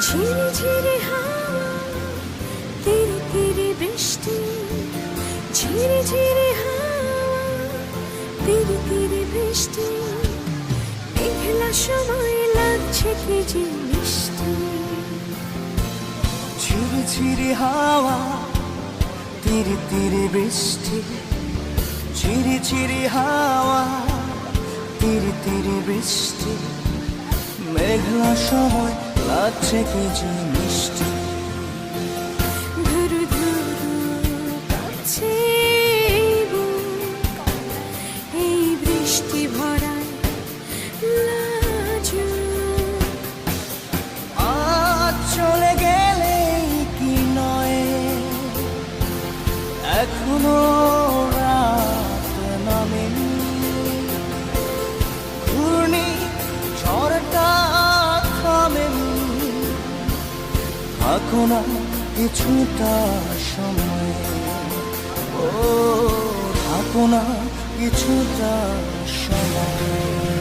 ঝিরে ঝিরে হাওয়া, তিরি তিরি বৃষ্টি, ঝিরে ঝিরে হাওয়া, তিরি তিরি বৃষ্টি, মেঘলা সময় লাগছে কি যে মিষ্টি। ঝিরি ঝিরি হাওয়া, তিরি তিরি বৃষ্টি, ঝিরি ঝিরি হাওয়া, তিরি তিরি বৃষ্টি, মেঘলা সময় লাগছে কি যে মিষ্টি। ধুরু ধুরু কাঁপছে বুক, এই বৃষ্টি ভরায় লাজুক। আজ চলে গেলে কি নয়, এখনো রাত নামেনি, ঘূর্ণি ঝড়টা থামেনি, থাকো না কিছুটা সময়, ও থাকো না কিছুটা সময়।